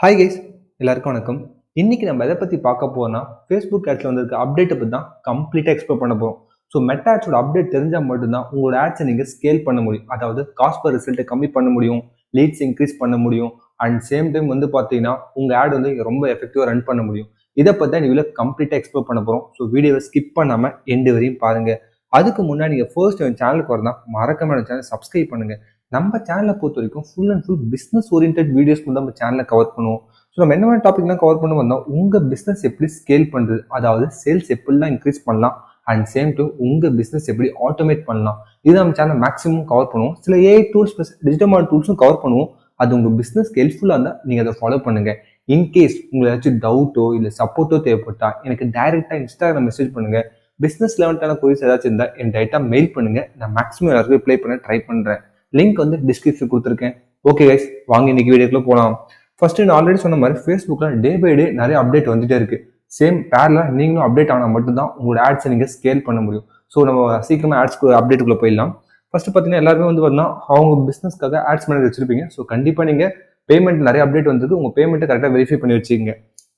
Hi guys, எல்லாருக்கும் வணக்கம். இன்னைக்கு நம்ம எதை பற்றி பார்க்க போறோம்னா ஃபேஸ்புக் ஆட்ஸில் வந்திருக்க அப்டேட்டை பற்றி தான் கம்ப்ளீட்டாக எக்ஸ்ப்ளோர் பண்ண போகிறோம். ஸோ மெட்டா ஆட்ஸோட அப்டேட் தெரிஞ்சால் மட்டும்தான் உங்களோட ஆட்ஸை நீங்கள் ஸ்கேல் பண்ண முடியும். அதாவது காஸ்ட் பர் ரிசல்ட்டை கம்மி பண்ண முடியும், லீட்ஸ் இன்க்ரீஸ் பண்ண முடியும், அண்ட் சேம் டைம் வந்து பார்த்தீங்கன்னா உங்கள் ஆட் வந்து ரொம்ப எஃபெக்டிவாக ரன் பண்ண முடியும். இதை பற்றி தான் நீங்கள் கம்ப்ளீட்டாக எக்ஸ்ப்ளோர் பண்ண போகிறோம். ஸோ வீடியோவை ஸ்கிப் பண்ணாமல் எண்டு வரையும் பாருங்கள். அதுக்கு முன்னாடி நீங்கள் ஃபர்ஸ்ட் என் சேனலுக்கு வரதான் மறக்காம சேனல் சப்ஸ்கிரைப் பண்ணுங்கள். நம்ம சேனலை பொறுத்த வரைக்கும் full and full business oriented videos வந்து நம்ம சேனலில் கவர் பண்ணுவோம். ஸோ நம்ம என்ன மாதிரி டாபிக்லாம் கவர் பண்ண வந்தோம், உங்கள் பிஸ்னஸ் எப்படி ஸ்கேல் பண்ணுறது, அதாவது சேல்ஸ் எப்படிலாம் இன்க்ரீஸ் பண்ணலாம், அண்ட் சேம் டு உங்கள் பிஸ்னஸ் எப்படி ஆட்டோமேட் பண்ணலாம், இது நம்ம சேனல் மேக்ஸிமம் கவர் பண்ணுவோம். சில AI tools plus digital marketing டூல்ஸும் கவர் பண்ணுவோம். அது உங்கள் பிஸ்னஸ்க்கு ஹெல்ப்ஃபுல்லாக இருந்தால் நீங்கள் அதை ஃபாலோ பண்ணுங்கள். இன்கேஸ் உங்களுக்கு ஏதாச்சும் டவுட்டோ இல்லை சப்போர்ட்டோ தேவைப்பட்டா எனக்கு டைரெக்டாக இன்ஸ்டாகிராம் மெசேஜ் பண்ணுங்கள். பிஸ்னஸ் லெவன்ட்டான கொரிஸ் ஏதாச்சும் இருந்தால் என் டைரெக்டாக மெயில் பண்ணுங்கள். நான் மேக்ஸிமம் எல்லாருக்கும் ரிப்ளை பண்ண ட்ரை பண்ணுறேன். லிங்க் வந்து டிஸ்கிரிப்ஷன் கொடுத்துருக்கேன். ஓகே கைஸ், வாங்க இன்னைக்கு வீடியோக்குள்ள போகலாம். ஃபர்ஸ்ட் நான் ஆல்ரெடி சொன்ன மாதிரி ஃபேஸ்புக்கில் டே பை டே நிறைய அப்டேட் வந்துட்டே இருக்கு. சேம் பேரில் நீங்களும் அப்டேட் ஆனால் மட்டும்தான் உங்களோட ஆட்ஸை நீங்கள் ஸ்கேல் பண்ண முடியும். ஸோ நம்ம சீக்கிரமாக ஆட்ஸ்க்கு அப்டேட்டுக்குள்ளே போயிடலாம். ஃபர்ஸ்ட் பார்த்தீங்கன்னா எல்லாருமே வந்து பார்த்தீங்கன்னா அவங்க பிஸ்னஸ்க்காக ஆட்ஸ் மேனேஜர் வச்சிருப்பீங்க. ஸோ கண்டிப்பாக நீங்கள் பேமெண்ட் நிறைய அப்டேட் வந்திருக்கு, உங்கள் பேமெண்ட்டை கரெக்டாக வெரிஃபை பண்ணி வச்சுக்கோங்க.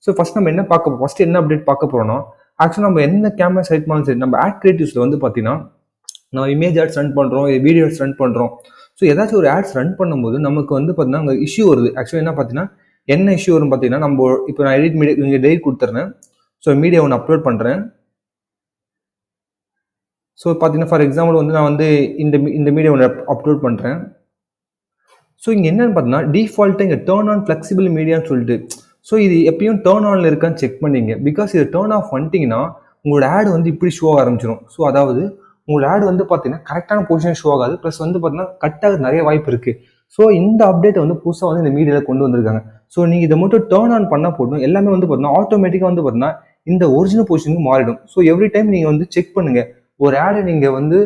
ஸோ ஃபர்ஸ்ட் நம்ம என்ன ஃபர்ஸ்ட் என்ன அப்டேட் பார்க்க போகிறோம்னா, ஆக்சுவலாக நம்ம என்ன கேமரா செலக்ட் பண்ணாலும் சரி, நம்ம ஆட் கிரியேட்டிவ்ஸில் வந்து பார்த்தீங்கன்னா நம்ம இமேஜ் ஆட்ஸ் ரன் பண்ணுறோம், வீடியோ ஆட்ஸ் ரன் பண்ணுறோம். ஸோ ஏதாச்சும் ஒரு ஆட்ஸ் ரன் பண்ணும்போது நமக்கு வந்து பார்த்தீங்கன்னா அங்கே இஷ்யூ வருது. ஆக்சுவலாக என்ன பார்த்தீங்கன்னா என்ன இஷ்யூ வரும்னு பார்த்தீங்கன்னா, நம்ம இப்போ நான் எடிட் மீடியா இங்கே டெய்லி கொடுத்துட்றேன். ஸோ மீடியா ஒன்று அப்லோட் பண்ணுறேன். ஸோ பார்த்தீங்கன்னா ஃபார் எக்ஸாம்பிள் வந்து நான் வந்து இந்த மீடியா ஒன்று அப்லோட் பண்ணுறேன். ஸோ இங்கே என்னன்னு பார்த்தீங்கன்னா டிஃபால்ட்டாக இங்கே டேர்ன் ஆன் ஃப்ளெக்சிபிள் மீடியான்னு சொல்லிட்டு, ஸோ இது எப்பயும் டேர்ன் ஆனில் இருக்கான்னு செக் பண்ணிங்க. பிகாஸ் இது டேர்ன் ஆஃப் பண்ணிட்டீங்கன்னா உங்களோட ஆட் வந்து இப்படி ஷோ ஆரம்பிச்சிடும். ஸோ அதாவது உங்களோட ஆட் வந்து பார்த்தீங்கன்னா கரெக்டான பொசிஷன் ஷோ ஆகாது, ப்ளஸ் வந்து பார்த்தீங்கன்னா கட் ஆக நிறைய வாய்ப்பு இருக்குது. ஸோ இந்த அப்டேட்டை வந்து புதுசாக வந்து இந்த மீடியாவில் கொண்டு வந்திருக்காங்க. ஸோ நீங்கள் இதை மட்டும் டேர்ன் ஆன் பண்ணால் போதும், எல்லாமே வந்து பார்த்தீங்கன்னா ஆட்டோமேட்டிக்காக வந்து பார்த்தீங்கன்னா இந்த ஒரிஜினல் பொசிஷனுக்கு மாறிடும். ஸோ எவ்ரி டைம் நீங்கள் வந்து செக் பண்ணுங்கள், ஒரு ஆடை நீங்கள் வந்து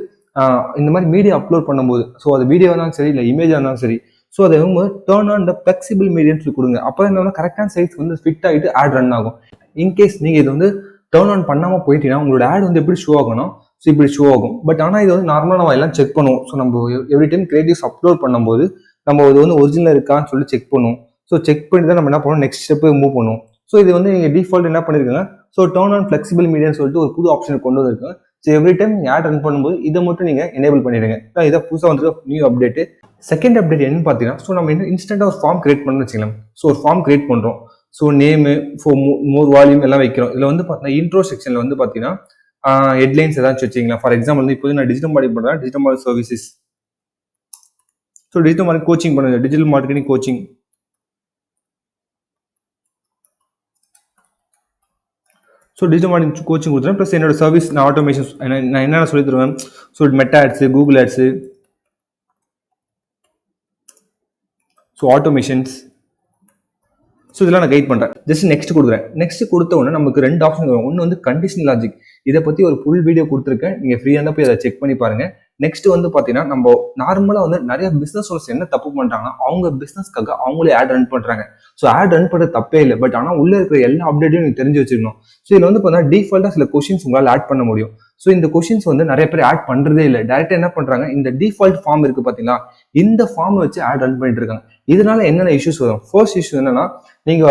இந்த மாதிரி மீடியா அப்லோட் பண்ணும்போது, ஸோ அது வீடியோ இருந்தாலும் சரி இல்லை இமேஜாக இருந்தாலும் சரி, ஸோ அதை வந்து turn on the flexible mediums கொடுங்க. அப்போ என்ன கரெக்டான சைஸ் வந்து ஃபிட் ஆகிட்டு ஆட் ரன் ஆகும். இன்கேஸ் நீங்கள் இது வந்து டேர்ன் ஆன் பண்ணாமல் போயிட்டீங்கன்னா உங்களோட ஆட் வந்து எப்படி ஷோ ஆகணும், ஸோ இப்படி ஷோ ஆகும். பட் ஆனால் இது வந்து நார்மலாக நம்ம எல்லாம் செக் பண்ணுவோம். ஸோ நம்ம எவ்ரி டைம் கிரியேட்டிவ்ஸ் அப்லோட் பண்ணும்போது நம்ம இது வந்து ஒரிஜினல் இருக்கான்னு சொல்லி செக் பண்ணுவோம். ஸோ செக் பண்ணி தான் நம்ம என்ன பண்ணுவோம், நெக்ஸ்ட் ஸ்டெப் மூவ் பண்ணுவோம். ஸோ இது வந்து நீங்கள் டிஃபால்ட் என்ன பண்ணியிருக்காங்க, ஸோ டர்ன் ஆன் ஃப்ளெக்சிபிள் மீடியான்னு சொல்லிட்டு ஒரு புது ஆப்ஷன் கொண்டு வந்திருக்காங்க. ஸோ எவ்ரி டைம் நீங்கள் ஆட் ரன் பண்ணும்போது இதை மட்டும் நீங்கள் எனேபிள் பண்ணிடுங்க. இதை புதுசாக வந்து நியூ அப்டேட்டு. செகண்ட் அப்டேட் என்னன்னு பார்த்தீங்கன்னா, ஸோ நம்ம என்ன இன்ஸ்டன்ட்டாக ஒரு ஃபார்ம் கிரியேட் பண்ணணும்னு வச்சுக்கலாம். ஸோ ஒரு ஃபார்ம் கிரியேட் பண்ணுறோம். ஸோ நேமு மோர் வால்யூம் எல்லாம் வைக்கிறோம். இதில் வந்து பார்த்தீங்கன்னா இன்ட்ரோ செக்ஷனில் வந்து பார்த்தீங்கன்னா ஹெட்லைன்ஸ் ஏதாச்சும் வச்சுக்கலாம். ஃபார் எக்ஸாம்பிள் வந்து இப்போ நான் டிஜிட்டல் மார்க்கெட்டிங் பண்ணுறேன், digital marketing services. So digital marketing coaching பண்ணுங்க, digital marketing coaching. So digital marketing coaching கொடுத்துருவேன். ப்ளஸ் என்னோட சர்வீஸ் நான் ஆட்டோமேஷன் நான் என்னென்ன சொல்லி தருவேன், so Meta ads, Google ads, so automations, so இதெல்லாம் நான் கைட் பண்ணுறேன். ஜஸ்ட் நெக்ஸ்ட் கொடுக்குறேன். நெக்ஸ்ட் கொடுத்த உடனே நமக்கு ரெண்டு ஆப்ஷன் வரும். ஒன்று வந்து கண்டிஷனல் லாஜிக், இதை பற்றி ஒரு ஃபுல் வீடியோ கொடுத்துருக்கேன், நீங்கள் ஃப்ரீயாக இருந்தால் போய் அதை செக் பண்ணி பாருங்கள். நெக்ஸ்ட் வந்து பார்த்தீங்கன்னா நம்ம நார்மலாக வந்து நிறைய பிஸ்னஸ் ஓனர்ஸ் என்ன தப்பு பண்ணுறாங்கன்னா, அவங்க பிஸ்னஸ்க்காக அவங்களே ஆட் ரன் பண்ணுறாங்க. ஸோ ஆட் ரன் பண்ணுறது தப்பே இல்லை, பட் ஆனால் உள்ளே இருக்கிற எல்லா அப்டேட்டையும் நீங்கள் தெரிஞ்சு வச்சுக்கணும். ஸோ இதில் வந்து பார்த்தீங்கன்னா டிஃபால்ட்டாக சில கொஷின்ஸ் உங்களால் ஆட் பண்ண முடியும். ஸோ இந்த கொஷின்ஸ் வந்து நிறைய பேர் ஆட் பண்ணுறதே இல்லை. டேரெக்டாக என்ன பண்ணுறாங்க, இந்த டிஃபால்ட் ஃபார்ம் இருக்குது பார்த்தீங்களா, இந்த ஃபார்மை வச்சு ஆட் ரன் பண்ணிட்டு இருக்காங்க. இதனால என்னென்ன இஷ்யூஸ் வரும்? ஃபர்ஸ்ட் இஷ்யூ என்னன்னா, நீங்க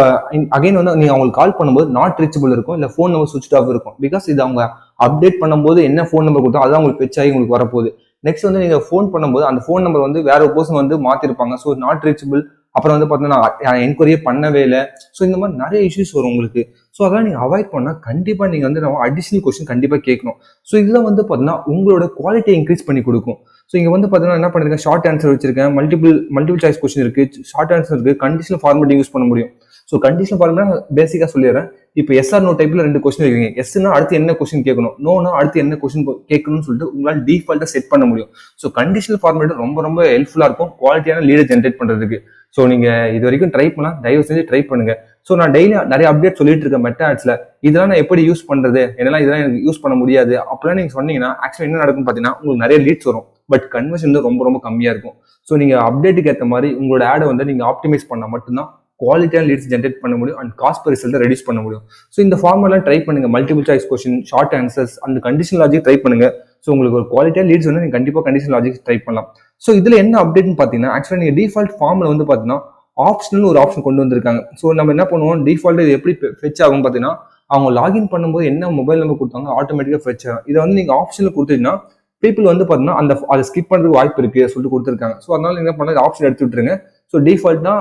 அகைன் வந்து நீங்க அவங்களுக்கு கால் பண்ணும்போது நாட் ரீச்சபிள் இருக்கும், இல்லை ஃபோன் நம்பர் சுவிட்ச் ஆஃப் இருக்கும். பிகாஸ் இது அவங்க அப்டேட் பண்ணும்போது என்ன ஃபோன் நம்பர் கொடுத்தா அதான் உங்களுக்கு பெச் ஆகி உங்களுக்கு வரப்போகுது. நெக்ஸ்ட் வந்து நீங்க ஃபோன் பண்ணும்போது அந்த ஃபோன் நம்பர் வந்து வேற ஒரு பர்சன் வந்து மாத்திருப்பாங்க. ஸோ நாட் ரீச்சபிள், அப்புறம் வந்து பார்த்தீங்கன்னா என்கொயரியே பண்ணவே இல்லை. ஸோ இந்த மாதிரி நிறைய இஷ்யூஸ் வரும் உங்களுக்கு. ஸோ அதெல்லாம் நீங்கள் அவாய்ட் பண்ணால் கண்டிப்பாக நீங்கள் வந்து நம்ம அடிஷனல் கொஸ்டின் கண்டிப்பாக கேட்கணும். ஸோ இதெல்லாம் வந்து பார்த்தீங்கன்னா உங்களோட குவாலிட்டியை இன்க்ரீஸ் பண்ணி கொடுக்கும். ஸோ இங்கே வந்து பார்த்தீங்கன்னா என்ன பண்ணிருக்கேன், ஷார்ட் ஆன்சர் வச்சிருக்கேன், மல்டிபிள் சாய்ஸ் கொஸ்டின் இருக்கு, ஷார்ட் ஆன்சர் இருக்கு, கண்டிஷனல் ஃபார்மேட்டிங் யூஸ் பண்ண முடியும். ஸோ கண்டிஷனல் ஃபார்மேட் பேசிக்காக சொல்லிடுறேன். இப்போ எஸ் ஆர் நோ டைப்ல 2 கொஸ்டின் இருக்கீங்க. எஸ்னா அடுத்து என்ன கொஸ்டின் கேட்கணும், நோனா அடுத்து என்ன கொஸ்டின் கேட்கணும்னு சொல்லிட்டு உங்களால் டிஃபால்ட்டாக செட் பண்ண முடியும். ஸோ கண்டிஷனல் ஃபார்மேட் ரொம்ப ரொம்ப ஹெல்ப்ஃபுல்லாக இருக்கும் குவாலிட்டியான லீடர் ஜென்ரேட் பண்ணுறதுக்கு. ஸோ நீங்கள் இது வரைக்கும் ட்ரை பண்ணலாம், தயவு செஞ்சு ட்ரை பண்ணுங்க. ஸோ நான் டெய்லி நிறைய அப்டேட் சொல்லிட்டு இருக்கேன் மெட்டா ஆட்ஸ்ல. இதெல்லாம் நான் எப்படி யூஸ் பண்றது, என்னெல்லாம் இதெல்லாம் எனக்கு யூஸ் பண்ண முடியாது அப்படிலாம் நீங்க சொன்னீங்கன்னா ஆக்சுவலி என்ன நடக்கும் பார்த்தீங்கன்னா, உங்களுக்கு நிறைய லீட்ஸ் வரும், பட் கன்வர்ஷன் வந்து ரொம்ப ரொம்ப கம்மியாக இருக்கும். ஸோ நீங்கள் அப்டேட்டுக்கு ஏற்ற மாதிரி உங்களோட ஆடை வந்து நீங்கள் ஆப்டிமைஸ் பண்ணால் மட்டும்தான் குவாலிட்டியான லீட்ஸ் ஜென்ரேட் பண்ண முடியும் அண்ட் காஸ்ட் பர் ரிசல்ட்டை ரெடியூஸ் பண்ண முடியும். ஸோ இந்த ஃபார்மெல்லாம் ட்ரை பண்ணுங்க, multiple choice question, short answers, அந்த கண்டிஷன் லாஜிக் ட்ரை பண்ணுங்க. ஸோ உங்களுக்கு ஒரு குவாலிட்டியான லீட்ஸ் வந்து நீங்கள் கண்டிப்பாக கண்டிஷன் லாஜிக் ட்ரை பண்ணலாம். ஸோ இதில் என்ன அப்டேட்னு பார்த்தீங்கன்னா, ஆக்சுவலாக நீங்கள் டிஃபால்ட் ஃபார்மில் வந்து பார்த்தீங்கன்னா ஆப்ஷனல் ஒரு ஆப்ஷன் கொண்டு வந்திருக்காங்க. ஸோ நம்ம என்ன பண்ணுவோம், டிஃபால்ட் இது எப்படி ஃபெச் ஆகும் பார்த்தீங்கன்னா, அவங்க லாகின் பண்ணும்போது என்ன மொபைல் நம்பர் கொடுத்தாங்க ஆட்டோமேட்டிக்காக ஃபெச் ஆகும். இதை வந்து நீங்கள் ஆப்ஷனில் கொடுத்தீங்கன்னா பீப்புள் வந்து பார்த்தீங்கன்னா அதை ஸ்கிப் பண்ணுறதுக்கு வாய்ப்பு இருக்குது சொல்லிட்டு கொடுத்துருக்காங்க. ஸோ அதனால என்ன பண்ணலாம், ஆப்ஷன் எடுத்து விட்டுருங்க. ஸோ டிஃபால்ட்னா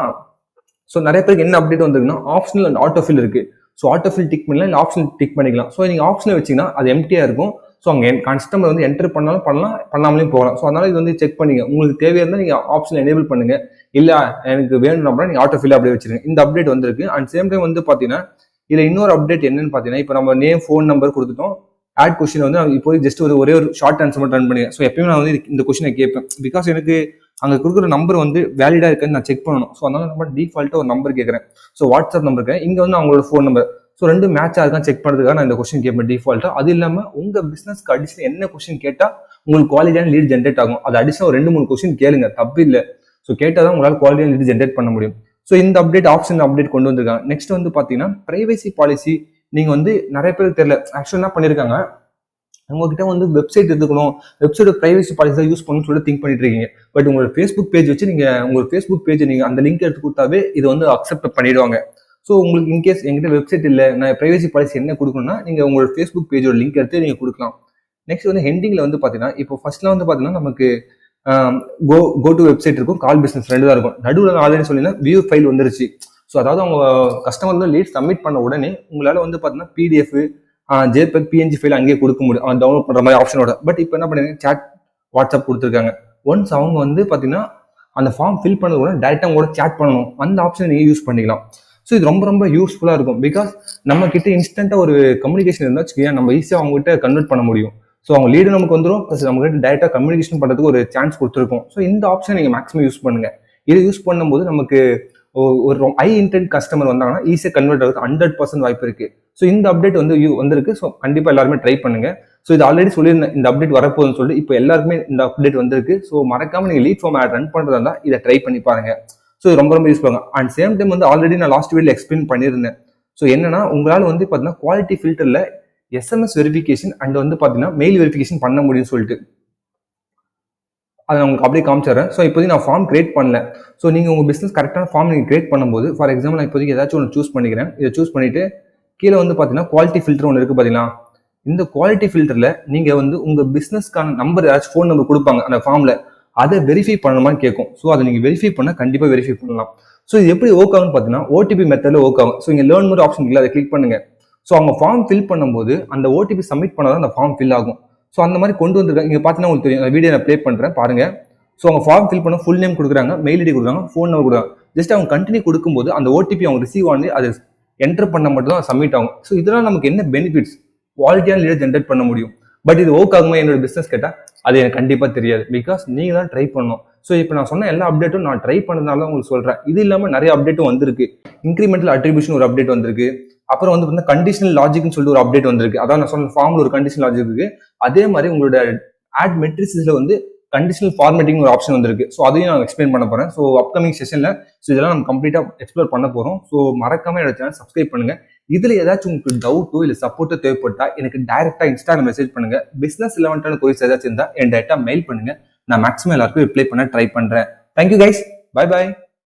ஸோ நிறைய பேருக்கு என்ன அப்டேட் வந்திருக்குன்னா ஆப்ஷனல் அண்ட் ஆட்டோஃபில் இருக்குது. ஸோ ஆட்டோஃபில் டிக் பண்ணலாம், இல்லை ஆப்ஷன் டிக் பண்ணிக்கலாம். ஸோ நீங்கள் ஆப்ஷனில் வச்சிங்கன்னா அது எம்டியாக இருக்கும். ஸோ அங்கே கஸ்டமர் வந்து என்டர் பண்ணாலும் பண்ணலாம், பண்ணாமலையும் போகலாம். ஸோ அதனால இது வந்து செக் பண்ணிங்க. உங்களுக்கு தேவையாக இருந்தால் நீங்கள் ஆப்ஷன் எனேபிள் பண்ணுங்க, இல்லை எனக்கு வேணும் அப்படின்னா நீங்கள் ஆட்டோஃபில் அப்படியே வச்சிருங்க. இந்த அப்டேட் வந்திருக்கு. அண்ட் சேம் டைம் வந்து பார்த்தீங்கன்னா இதில் இன்னொரு அப்டேட் என்னன்னு பார்த்தீங்கன்னா, இப்போ நம்ம நேம் ஃபோன் நம்பர் கொடுத்துட்டோம். ஆட் கொஸ்டின் வந்து இப்போ ஜஸ்ட் ஒரே ஒரு ஷார்ட் ஆன்சர் மட்டும் ரன் பண்ணுங்க. ஸோ எப்பயுமே நான் வந்து இந்த கொஸ்டினை கேட்பேன். பிகாஸ் எனக்கு அங்கே கொடுக்குற நம்பர் வந்து வேலிடா இருக்குன்னு நான் செக் பண்ணணும். ஸோ அதனால நம்ம டிஃபால்ட்டாக ஒரு நம்பர் கேட்குறேன். ஸோ வாட்ஸ்அப் நம்பர் கேட்குறேன், இங்கே வந்து அவங்களோட ஃபோன் நம்பர். ஸோ ரெண்டு மேட்சாக இருக்கான்னு செக் பண்ணுறதுக்காக நான் இந்த கொஸ்டின் கேட்பேன் டிஃபால்ட்டாக. அது இல்லாமல் உங்கள் பிஸ்னஸ்க்கு அடிஷனல் என்ன கொஸ்டின் கேட்டால் உங்களுக்கு குவாலிட்டியான லீட் ஜென்ரேட் ஆகும், அது அடிஷனல் ஒரு 2-3 கொஸ்டின் கேளுங்க, தப்பு இல்லை. ஸோ கேட்டால் தான் உங்களால் குவாலிட்டியான லீட் ஜென்ரேட் பண்ண முடியும். ஸோ இந்த அப்டேட் ஆப்ஷன் அப்டேட் கொண்டு வந்திருக்காங்க. நெக்ஸ்ட் வந்து பார்த்தீங்கன்னா பிரைவசி பாலிசி. நீங்கள் வந்து நிறைய பேருக்கு தெரியல, ஆக்சுவலாக என்ன பண்ணியிருக்காங்க, உங்ககிட்ட வந்து வெப்சைட் இருக்கணும், வெப்சைட் பிரைவசி பாலிசி யூஸ் பண்ணணும்னு சொல்லி திங்க் பண்ணிட்டு இருக்கீங்க. பட் உங்களோட ஃபேஸ்புக் பேஜ் வச்சு நீங்கள் உங்களோட ஃபேஸ்புக் பேஜ் நீங்கள் அந்த லிங்க் எடுத்து கொடுத்தாவே இது வந்து அக்செப்ட் பண்ணிடுவாங்க. ஸோ உங்களுக்கு இன்கேஸ் எங்கிட்ட வெப்சைட் இல்லை, நான் பிரைவசி பாலிசி என்ன கொடுக்கணும்னா நீங்கள் உங்களோட ஃபேஸ்புக் பேஜோட லிங்க் எடுத்து நீங்கள் கொடுக்கலாம். நெக்ஸ்ட் வந்து ஹெண்டிங்கில் வந்து பார்த்தீங்கன்னா இப்போ ஃபர்ஸ்ட்ல வந்து பார்த்தீங்கன்னா நமக்கு கோ டு வெப்சைட் இருக்கும், கால் பிஸ்னஸ் ரெண்டு தான் இருக்கும். நடுவில் நான் ஆல்ரெடி சொல்லியிருந்தேன் வியூ ஃபைல் வந்துருச்சு. ஸோ அதாவது அவங்க கஸ்டமர் வந்து லீட் சப்மிட் பண்ண உடனே உங்களால் வந்து பார்த்தீங்கன்னா பிடிஎஃப், ஜேபெக், பிஎன்ஜி ஃபைல் அங்கேயே கொடுக்க முடியும் டவுன்லோட் பண்ணுற மாதிரி ஆப்ஷனோட. பட் இப்போ என்ன பண்ணுறாங்க, சாட் வாட்ஸ்அப் கொடுத்துருக்காங்க. ஒன்ஸ் அவங்க வந்து பார்த்தீங்கன்னா அந்த ஃபார்ம் ஃபில் பண்ணது கூட டேரெக்டாக அவங்க கூட சேட் பண்ணணும், அந்த ஆப்ஷனை நீங்கள் யூஸ் பண்ணிக்கலாம். ஸோ இது ரொம்ப ரொம்ப யூஸ்ஃபுல்லாக இருக்கும். பிகாஸ் நம்ம கிட்ட இன்ஸ்டன்ட்டாக ஒரு கம்யூனிகேஷன் இருந்தால் வச்சுக்கோங்க, நம்ம ஈஸியாக அவங்ககிட்ட கன்வெர்ட் பண்ண முடியும். ஸோ அவங்க லீடு நமக்கு வந்துடும், ப்ளஸ் நம்ம கிட்ட டேரெக்டாக கம்யூனிகேஷன் பண்ணுறதுக்கு ஒரு சான்ஸ் கொடுத்துருக்கோம். ஸோ இந்த ஆப்ஷனை நீங்கள் மேக்ஸிமம் யூஸ் பண்ணுங்க. இதை யூஸ் பண்ணும்போது நமக்கு ஒரு ஹை இன்டென்ட் கஸ்டமர் வந்தாங்கன்னா ஈஸியாக கன்வெர்ட் ஆகுது 100% வாய்ப்பு இருக்கு. ஸோ இந்த அப்டேட் வந்து வந்திருக்கு. ஸோ கண்டிப்பாக எல்லாருமே ட்ரை பண்ணுங்க. ஸோ இது ஆல்ரெடி சொல்லியிருந்தேன் இந்த அப்டேட் வரப்போகுதுன்னு சொல்லிட்டு, இப்போ எல்லாருக்குமே இந்த அப்டேட் வந்திருக்கு. ஸோ மறக்காம நீங்கள் லீட் ஃபார்ம் ஆட் ரன் பண்ணுறதா இருந்தால் இதை ட்ரை பண்ணி பாருங்க. ஸோ இது ரொம்ப ரொம்ப யூஸ் பண்ணுங்க. அண்ட் சேம் டைம் வந்து ஆல்ரெடி நான் லாஸ்ட் வீடியோவில் எக்ஸ்பிளைன் பண்ணியிருந்தேன். ஸோ என்னன்னா உங்களால் வந்து பார்த்தீங்கன்னா குவாலிட்டி ஃபில்டரில் எஸ்எம்எஸ் வெரிஃபிகேஷன் அண்ட் வந்து பார்த்தீங்கன்னா மெயில் வெரிஃபிகேஷன் பண்ண முடியும்னு சொல்லிட்டு அதை நான் உங்களுக்கு அப்படியே காமிச்சிடுறேன். ஸோ இப்போதைக்கு நான் ஃபார்ம் கிரியேட் பண்ணல. ஸோ நீங்கள் உங்கள் பிஸ்னஸ் கரெக்டான ஃபார்ம் நீங்கள் கிரியேட் பண்ணும்போது, ஃபார் எக்ஸாம்பிள் நான் இப்போதைக்கு ஏதாச்சும் ஒன்று சூஸ் பண்ணிக்கிறேன். இதை சூஸ் பண்ணிட்டு கீழே வந்து பார்த்தீங்கன்னா குவாலிட்டி ஃபில்டர் ஒன்று இருக்குது பார்த்தீங்களா. இந்த குவாலிட்டி ஃபில்டரில் நீங்கள் வந்து உங்கள் பிஸ்னஸ்க்கான நம்பர் ஏதாச்சும் ஃபோன் நம்பர் கொடுப்பாங்க அந்த ஃபார்மில், அதை வெரிஃபை பண்ணணுமான்னு கேட்கும். ஸோ அதை நீங்கள் வெரிஃபை பண்ணால் கண்டிப்பாக வெரிஃபை பண்ணலாம். ஸோ இது எப்படி ஒர்க் ஆகும்னு பார்த்தீங்கன்னா ஓடிபி மெத்தடில் ஒர்க் ஆகும். ஸோ இங்கே லேர்ன் மோர் ஆப்ஷன் இல்லை, அதை கிளிக் பண்ணுங்க. ஸோ அவங்க ஃபார்ம் ஃபில் பண்ணும்போது அந்த ஓடிபி சப்மிட் பண்ணால் தான் அந்த ஃபார்ம் ஃபில் ஆகும். ஸோ அந்த மாதிரி கொண்டு வந்துருக்காங்க. இங்கே பார்த்தீங்கன்னா உங்களுக்கு தெரியும், வீடியோ நான் ப்ளே பண்ணுறேன் பாருங்க. ஸோ அவங்க ஃபார்ம் ஃபில் பண்ண ஃபுல் நேம் கொடுக்குறாங்க, மெயில் ஐடி கொடுக்குறாங்க, ஃபோன் நம்பர் கொடுக்குறாங்க. ஜஸ்ட் அவங்க கண்டினியூ கொடுக்கும்போது அந்த ஓடிபி அவங்க ரிசீவ் ஆனது அது என்டர் பண்ண மட்டும் தான் சப்மிட் ஆகும். ஸோ இதெல்லாம் நமக்கு என்ன பெனிஃபிட்ஸ், குவாலிட்டியான லீடர் ஜென்ரேட் பண்ண முடியும். பட் இது ஒர்க் ஆகுமா என்னோட பிஸ்னஸ் கேட்டால் அது எனக்கு கண்டிப்பாக தெரியாது. பிகாஸ் நீங்கள் தான் ட்ரை பண்ணணும். ஸோ இப்போ நான் சொன்ன எல்லா அப்டேட்டும் நான் ட்ரை பண்ணதுனால உங்களுக்கு சொல்கிறேன். இது இல்லாமல் நிறைய அப்டேட்டும் வந்திருக்கு. இன்க்ரிமெண்டல் அட்ரிபியூஷன் ஒரு அப்டேட் வந்திருக்கு. அப்புறம் வந்து பார்த்தீங்கன்னா கண்டிஷனல் லாஜிக்னு சொல்லிட்டு ஒரு அப்டேட் வந்திருக்கு. அதான் நான் சொன்ன ஃபார்மில் ஒரு கண்டிஷனல் லாஜிக் இருக்கு. அதே மாதிரி உங்களோட ஆட் மெட்ரிக்ஸில் வந்து கண்டிஷனல் ஃபார்மேட்டிங் ஒரு ஆப்ஷன் வந்திருக்கு. ஸோ அதையும் நான் எக்ஸ்பிளைன் பண்ண போகிறேன். ஸோ அப்கமிங் செஷனில் ஸோ இதெல்லாம் நம்ம கம்ப்ளீட்டாக எக்ஸ்ப்ளோர் பண்ண போகிறோம். ஸோ மறக்காம என்னோட சேனல் சப்ஸ்கிரைப் பண்ணுங்க. இதில் ஏதாச்சும் உங்களுக்கு டவுட்டோ இல்லை சப்போர்ட்டோ தேவைப்பட்டா எனக்கு டைரெக்டாக இன்ஸ்டாவில் மெசேஜ் பண்ணுங்க. பிஸ்னஸ் ரிலவெண்டான கொரிஸ் ஏதாச்சும் இருந்தால் என் டேட்டா மெயில் பண்ணுங்க. நான் மேக்ஸிமம் எல்லாருக்கும் ரிப்ளை பண்ண ட்ரை பண்ணுறேன். Thank you guys, bye bye.